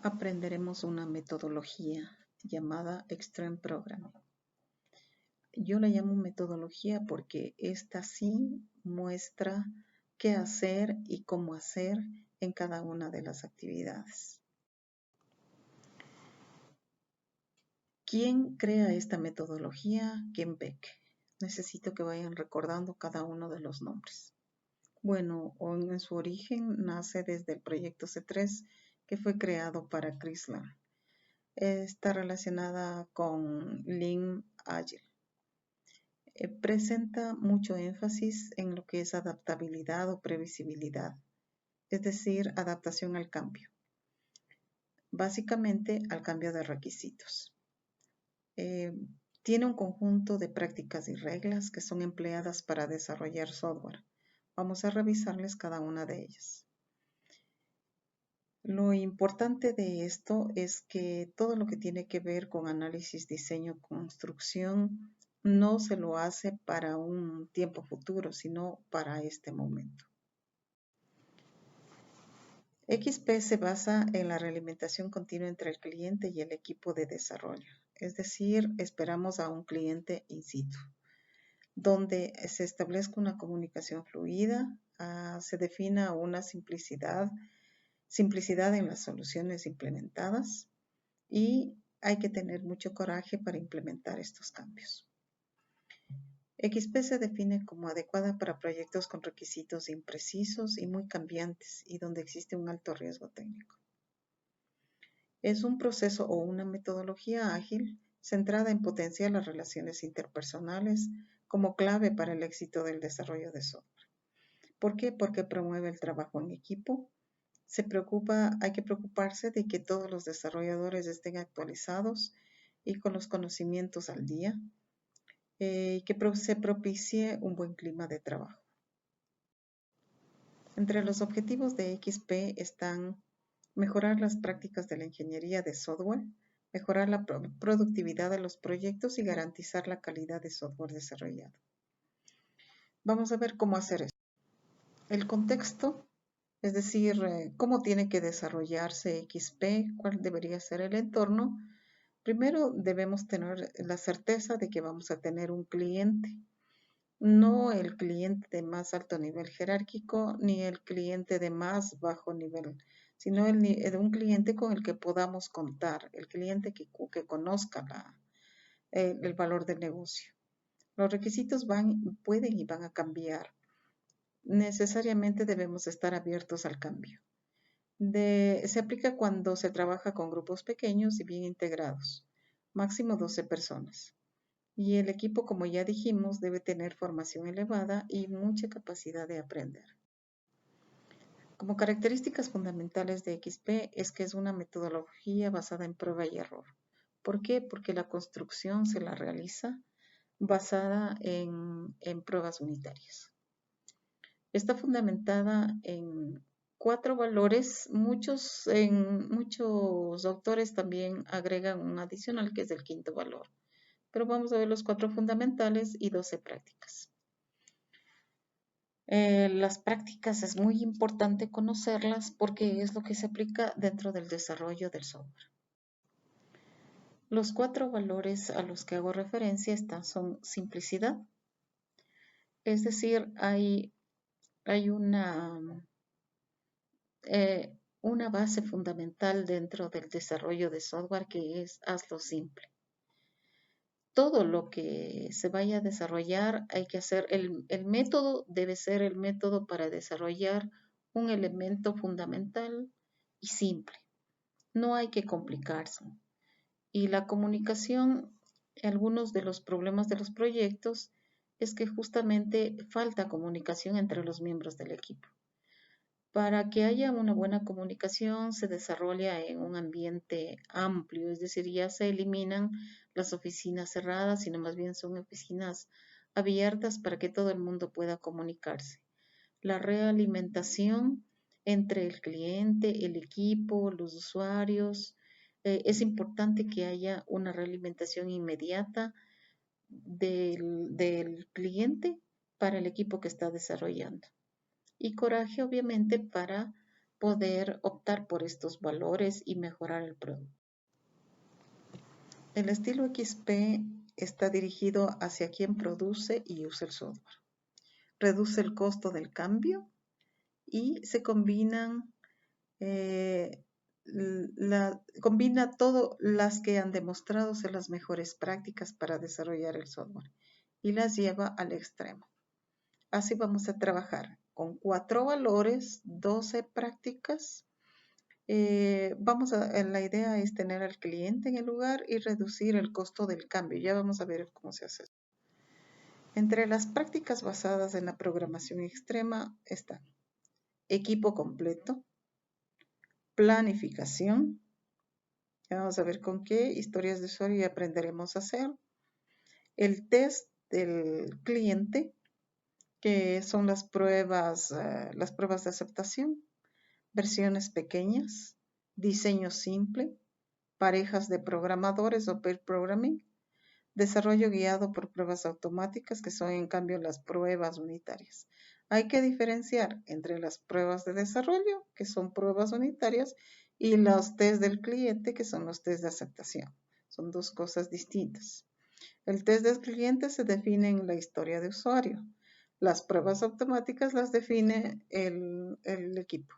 aprenderemos una metodología llamada Extreme Programming. Yo la llamo metodología porque esta sí muestra qué hacer y cómo hacer en cada una de las actividades. ¿Quién crea esta metodología? Ken Beck. Necesito que vayan recordando cada uno de los nombres. Bueno, en su origen nace desde el proyecto C3 que fue creado para Chrysler. Está relacionada con Lean Agile. Presenta mucho énfasis en lo que es adaptabilidad o previsibilidad, es decir, adaptación al cambio. Básicamente al cambio de requisitos. Tiene un conjunto de prácticas y reglas que son empleadas para desarrollar software. Vamos a revisarles cada una de ellas. Lo importante de esto es que todo lo que tiene que ver con análisis, diseño, construcción, no se lo hace para un tiempo futuro, sino para este momento. XP se basa en la realimentación continua entre el cliente y el equipo de desarrollo. Es decir, esperamos a un cliente in situ, donde se establezca una comunicación fluida, se defina una simplicidad en las soluciones implementadas y hay que tener mucho coraje para implementar estos cambios. XP se define como adecuada para proyectos con requisitos imprecisos y muy cambiantes y donde existe un alto riesgo técnico. Es un proceso o una metodología ágil centrada en potenciar las relaciones interpersonales como clave para el éxito del desarrollo de software. ¿Por qué? Porque promueve el trabajo en equipo. Hay que preocuparse de que todos los desarrolladores estén actualizados y con los conocimientos al día, y que se propicie un buen clima de trabajo. Entre los objetivos de XP están mejorar las prácticas de la ingeniería de software, mejorar la productividad de los proyectos y garantizar la calidad de software desarrollado. Vamos a ver cómo hacer esto. El contexto, es decir, cómo tiene que desarrollarse XP, cuál debería ser el entorno. Primero debemos tener la certeza de que vamos a tener un cliente, no el cliente de más alto nivel jerárquico ni el cliente de más bajo nivel, sino un cliente con el que podamos contar, el cliente que conozca el valor del negocio. Los requisitos pueden y van a cambiar. Necesariamente debemos estar abiertos al cambio. Se aplica cuando se trabaja con grupos pequeños y bien integrados, máximo 12 personas. Y el equipo, como ya dijimos, debe tener formación elevada y mucha capacidad de aprender. Como características fundamentales de XP es que es una metodología basada en prueba y error. ¿Por qué? Porque la construcción se la realiza basada en pruebas unitarias. Está fundamentada en 4 valores. Muchos autores también agregan un adicional que es el 5º valor. Pero vamos a ver los 4 fundamentales y 12 prácticas. Las prácticas es muy importante conocerlas porque es lo que se aplica dentro del desarrollo del software. Los 4 valores a los que hago referencia son simplicidad, es decir, hay una base fundamental dentro del desarrollo de software que es hazlo simple. Todo lo que se vaya a desarrollar hay que hacer, el método debe ser el método para desarrollar un elemento fundamental y simple. No hay que complicarse. Y la comunicación, algunos de los problemas de los proyectos es que justamente falta comunicación entre los miembros del equipo. Para que haya una buena comunicación se desarrolla en un ambiente amplio, es decir, ya se eliminan las oficinas cerradas, sino más bien son oficinas abiertas para que todo el mundo pueda comunicarse. La realimentación entre el cliente, el equipo, los usuarios, es importante que haya una realimentación inmediata del cliente para el equipo que está desarrollando. Y coraje, obviamente, para poder optar por estos valores y mejorar el producto. El estilo XP está dirigido hacia quien produce y usa el software. Reduce el costo del cambio y se combinan combina todo las que han demostrado ser las mejores prácticas para desarrollar el software y las lleva al extremo. Así vamos a trabajar con 4 valores, 12 prácticas. La idea es tener al cliente en el lugar y reducir el costo del cambio. Ya vamos a ver cómo se hace eso. Entre las prácticas basadas en la programación extrema están equipo completo, planificación. Vamos a ver con qué historias de usuario aprenderemos a hacer. El test del cliente, que son las pruebas de aceptación, versiones pequeñas, diseño simple, parejas de programadores o pair programming, desarrollo guiado por pruebas automáticas, que son en cambio las pruebas unitarias. Hay que diferenciar entre las pruebas de desarrollo, que son pruebas unitarias, y los test del cliente, que son los test de aceptación. Son dos cosas distintas. El test del cliente se define en la historia de usuario. Las pruebas automáticas las define el equipo.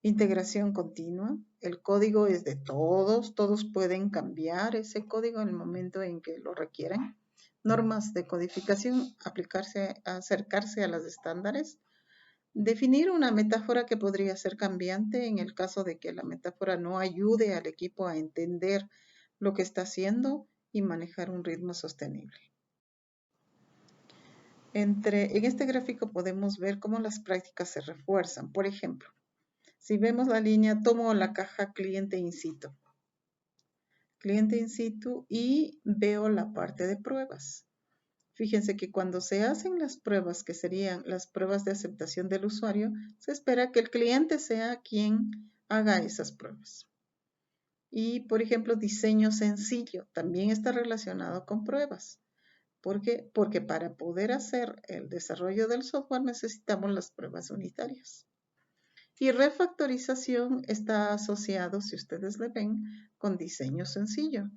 Integración continua. El código es de todos. Todos pueden cambiar ese código en el momento en que lo requieren. Normas de codificación. Acercarse a los estándares. Definir una metáfora que podría ser cambiante en el caso de que la metáfora no ayude al equipo a entender lo que está haciendo y manejar un ritmo sostenible. En este gráfico podemos ver cómo las prácticas se refuerzan. Por ejemplo, si vemos la línea, tomo la caja cliente in situ. Cliente in situ y veo la parte de pruebas. Fíjense que cuando se hacen las pruebas, que serían las pruebas de aceptación del usuario, se espera que el cliente sea quien haga esas pruebas. Y, por ejemplo, diseño sencillo también está relacionado con pruebas. ¿Por qué? Porque para poder hacer el desarrollo del software necesitamos las pruebas unitarias. Y refactorización está asociado, si ustedes le ven, con diseño sencillo.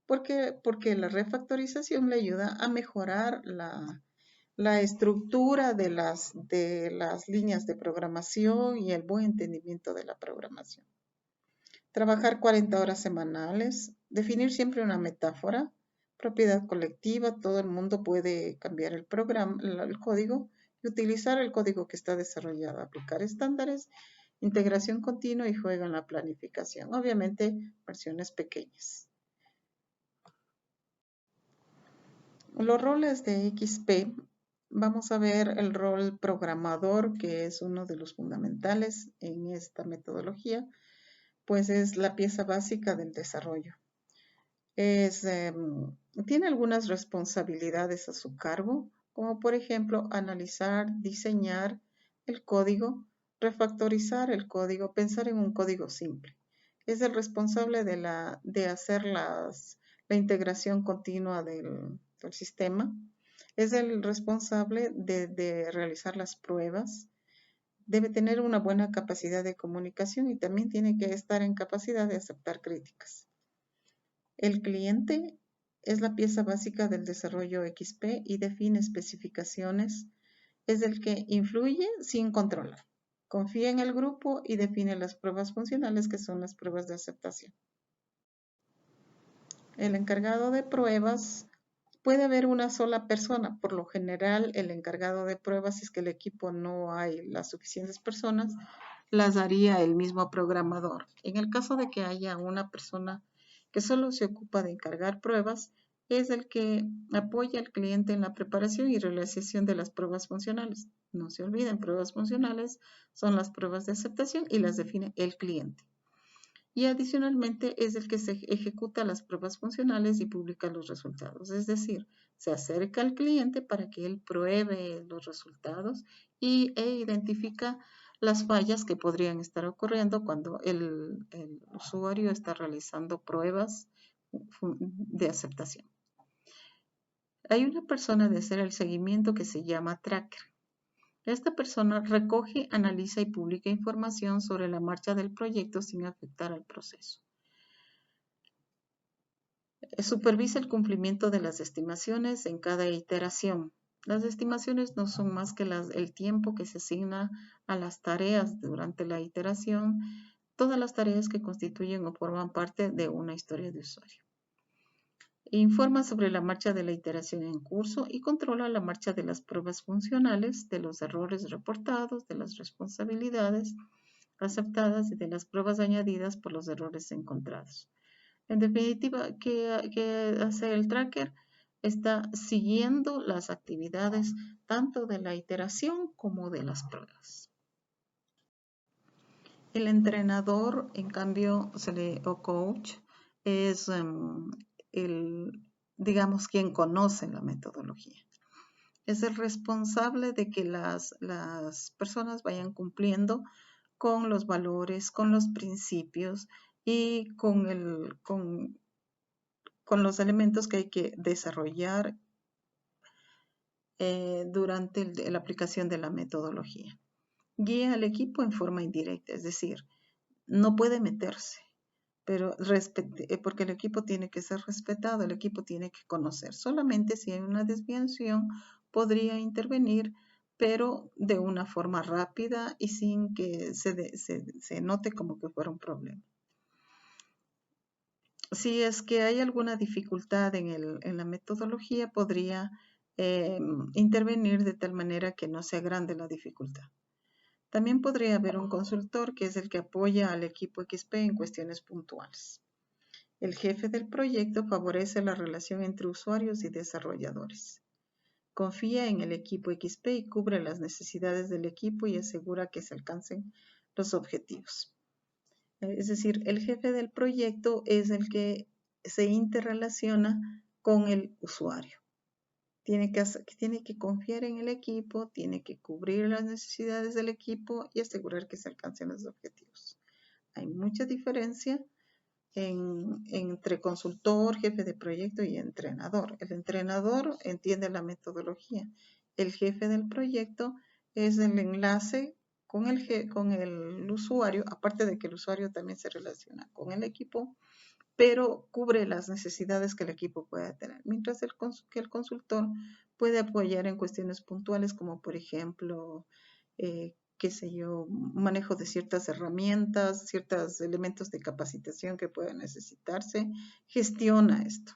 ¿Por qué? Porque la refactorización le ayuda a mejorar la estructura de las líneas de programación y el buen entendimiento de la programación. Trabajar 40 horas semanales, definir siempre una metáfora, propiedad colectiva, todo el mundo puede cambiar el código y utilizar el código que está desarrollado, aplicar estándares, integración continua y juego en la planificación. Obviamente, versiones pequeñas. Los roles de XP, vamos a ver el rol programador, que es uno de los fundamentales en esta metodología, pues es la pieza básica del desarrollo. Tiene algunas responsabilidades a su cargo, como por ejemplo analizar, diseñar el código, refactorizar el código, pensar en un código simple. Es el responsable de hacer la integración continua del sistema. Es el responsable de realizar las pruebas. Debe tener una buena capacidad de comunicación y también tiene que estar en capacidad de aceptar críticas. El cliente es la pieza básica del desarrollo XP y define especificaciones. Es el que influye sin controlar. Confía en el grupo y define las pruebas funcionales, que son las pruebas de aceptación. El encargado de pruebas, puede haber una sola persona. Por lo general, el encargado de pruebas, si es que el equipo no hay las suficientes personas, las haría el mismo programador. En el caso de que haya una persona que solo se ocupa de encargar pruebas, es el que apoya al cliente en la preparación y realización de las pruebas funcionales. No se olviden, pruebas funcionales son las pruebas de aceptación y las define el cliente. Y adicionalmente es el que se ejecuta las pruebas funcionales y publica los resultados. Es decir, se acerca al cliente para que él pruebe los resultados e identifica las fallas que podrían estar ocurriendo cuando el usuario está realizando pruebas de aceptación. Hay una persona de hacer el seguimiento que se llama tracker. Esta persona recoge, analiza y publica información sobre la marcha del proyecto sin afectar al proceso. Supervisa el cumplimiento de las estimaciones en cada iteración. Las estimaciones no son más que el tiempo que se asigna a las tareas durante la iteración, todas las tareas que constituyen o forman parte de una historia de usuario. Informa sobre la marcha de la iteración en curso y controla la marcha de las pruebas funcionales, de los errores reportados, de las responsabilidades aceptadas y de las pruebas añadidas por los errores encontrados. En definitiva, ¿qué hace el tracker? Está siguiendo las actividades tanto de la iteración como de las pruebas. El entrenador, en cambio, o coach, es digamos, quien conoce la metodología. Es el responsable de que las personas vayan cumpliendo con los valores, con los principios y con los elementos que hay que desarrollar durante la aplicación de la metodología. Guía al equipo en forma indirecta, es decir, no puede meterse, pero porque el equipo tiene que ser respetado, el equipo tiene que conocer. Solamente si hay una desviación podría intervenir, pero de una forma rápida y sin que se note como que fuera un problema. Si es que hay alguna dificultad en la metodología, podría intervenir de tal manera que no se agrande la dificultad. También podría haber un consultor que es el que apoya al equipo XP en cuestiones puntuales. El jefe del proyecto favorece la relación entre usuarios y desarrolladores. Confía en el equipo XP y cubre las necesidades del equipo y asegura que se alcancen los objetivos. Es decir, el jefe del proyecto es el que se interrelaciona con el usuario. Tiene que confiar en el equipo, tiene que cubrir las necesidades del equipo y asegurar que se alcancen los objetivos. Hay mucha diferencia entre consultor, jefe de proyecto y entrenador. El entrenador entiende la metodología. El jefe del proyecto es el enlace con el usuario, aparte de que el usuario también se relaciona con el equipo, pero cubre las necesidades que el equipo pueda tener, mientras que el consultor puede apoyar en cuestiones puntuales como por ejemplo, qué sé yo, manejo de ciertas herramientas, ciertos elementos de capacitación que puedan necesitarse, gestiona esto.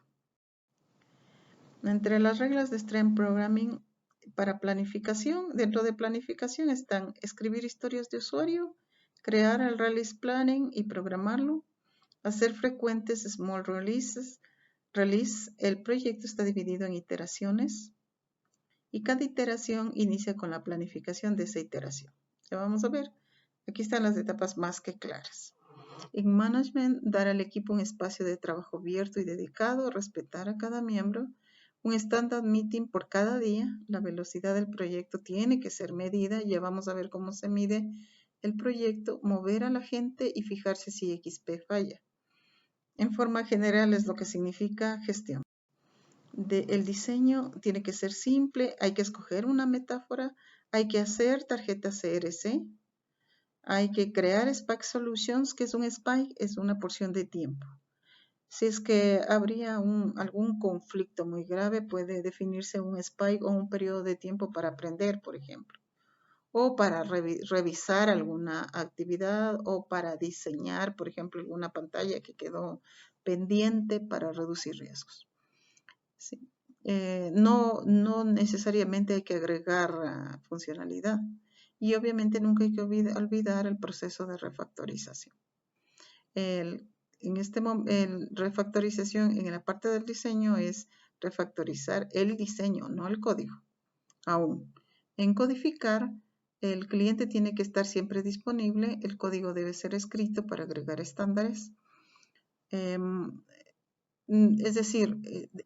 Entre las reglas de Stream Programming para planificación, dentro de planificación están escribir historias de usuario, crear el release planning y programarlo, hacer frecuentes small release. El proyecto está dividido en iteraciones y cada iteración inicia con la planificación de esa iteración. Ya vamos a ver. Aquí están las etapas más que claras. En management, dar al equipo un espacio de trabajo abierto y dedicado, respetar a cada miembro, un standard meeting por cada día, la velocidad del proyecto tiene que ser medida, ya vamos a ver cómo se mide el proyecto, mover a la gente y fijarse si XP falla. En forma general es lo que significa gestión. El diseño tiene que ser simple, hay que escoger una metáfora, hay que hacer tarjetas CRC, hay que crear Spike Solutions, que es un Spike, es una porción de tiempo. Si es que habría algún conflicto muy grave, puede definirse un Spike o un periodo de tiempo para aprender, por ejemplo, o para revisar alguna actividad o para diseñar, por ejemplo, alguna pantalla que quedó pendiente para reducir riesgos. Sí. No necesariamente hay que agregar funcionalidad y obviamente nunca hay que olvidar el proceso de refactorización. Refactorización en la parte del diseño es refactorizar el diseño, no el código. Aún. En codificar, el cliente tiene que estar siempre disponible, el código debe ser escrito para agregar estándares. Es decir,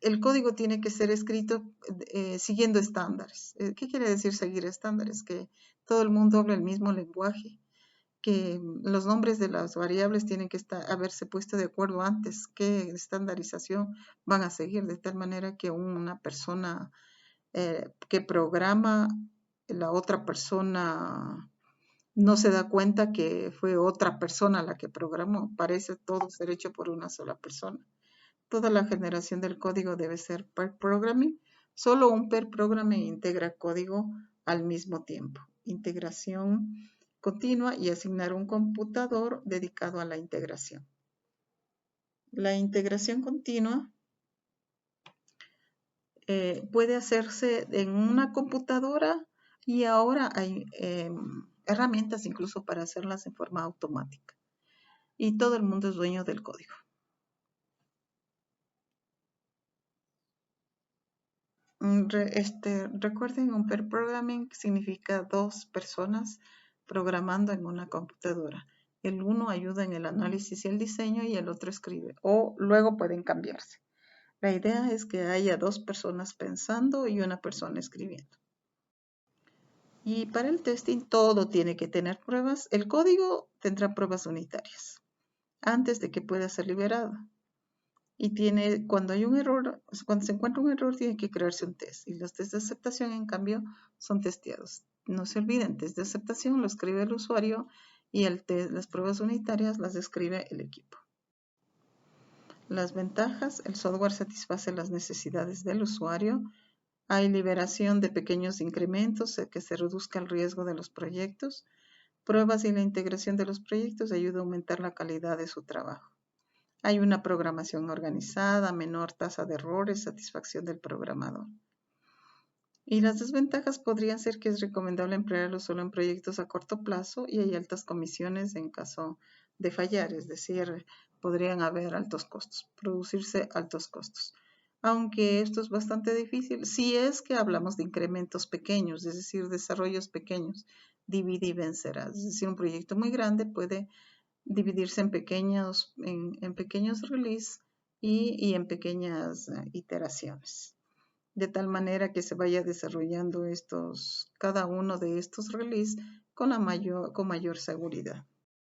el código tiene que ser escrito siguiendo estándares. ¿Qué quiere decir seguir estándares? Que todo el mundo habla el mismo lenguaje, que los nombres de las variables tienen que haberse puesto de acuerdo antes, qué estandarización van a seguir, de tal manera que una persona que programa la otra persona no se da cuenta que fue otra persona la que programó. Parece todo ser hecho por una sola persona. Toda la generación del código debe ser pair programming. Solo un pair programming integra código al mismo tiempo. Integración continua y asignar un computador dedicado a la integración. La integración continua puede hacerse en una computadora y ahora hay herramientas incluso para hacerlas en forma automática. Y todo el mundo es dueño del código. Recuerden, un pair programming significa dos personas programando en una computadora. El uno ayuda en el análisis y el diseño y el otro escribe. O luego pueden cambiarse. La idea es que haya dos personas pensando y una persona escribiendo. Y para el testing todo tiene que tener pruebas. El código tendrá pruebas unitarias antes de que pueda ser liberado. Y cuando hay un error, cuando se encuentra un error, tiene que crearse un test. Y los tests de aceptación, en cambio, son testeados. No se olviden, test de aceptación lo escribe el usuario y las pruebas unitarias las escribe el equipo. Las ventajas: el software satisface las necesidades del usuario. Hay liberación de pequeños incrementos, que se reduzca el riesgo de los proyectos. Pruebas y la integración de los proyectos ayuda a aumentar la calidad de su trabajo. Hay una programación organizada, menor tasa de errores, satisfacción del programador. Y las desventajas podrían ser que es recomendable emplearlo solo en proyectos a corto plazo y hay altas comisiones en caso de fallar, es decir, podrían haber altos costos, producirse altos costos. Aunque esto es bastante difícil, si es que hablamos de incrementos pequeños, es decir, desarrollos pequeños, divide y vencerás. Es decir, un proyecto muy grande puede dividirse en pequeños releases y en pequeñas iteraciones, de tal manera que se vaya desarrollando cada uno de estos releases con mayor seguridad.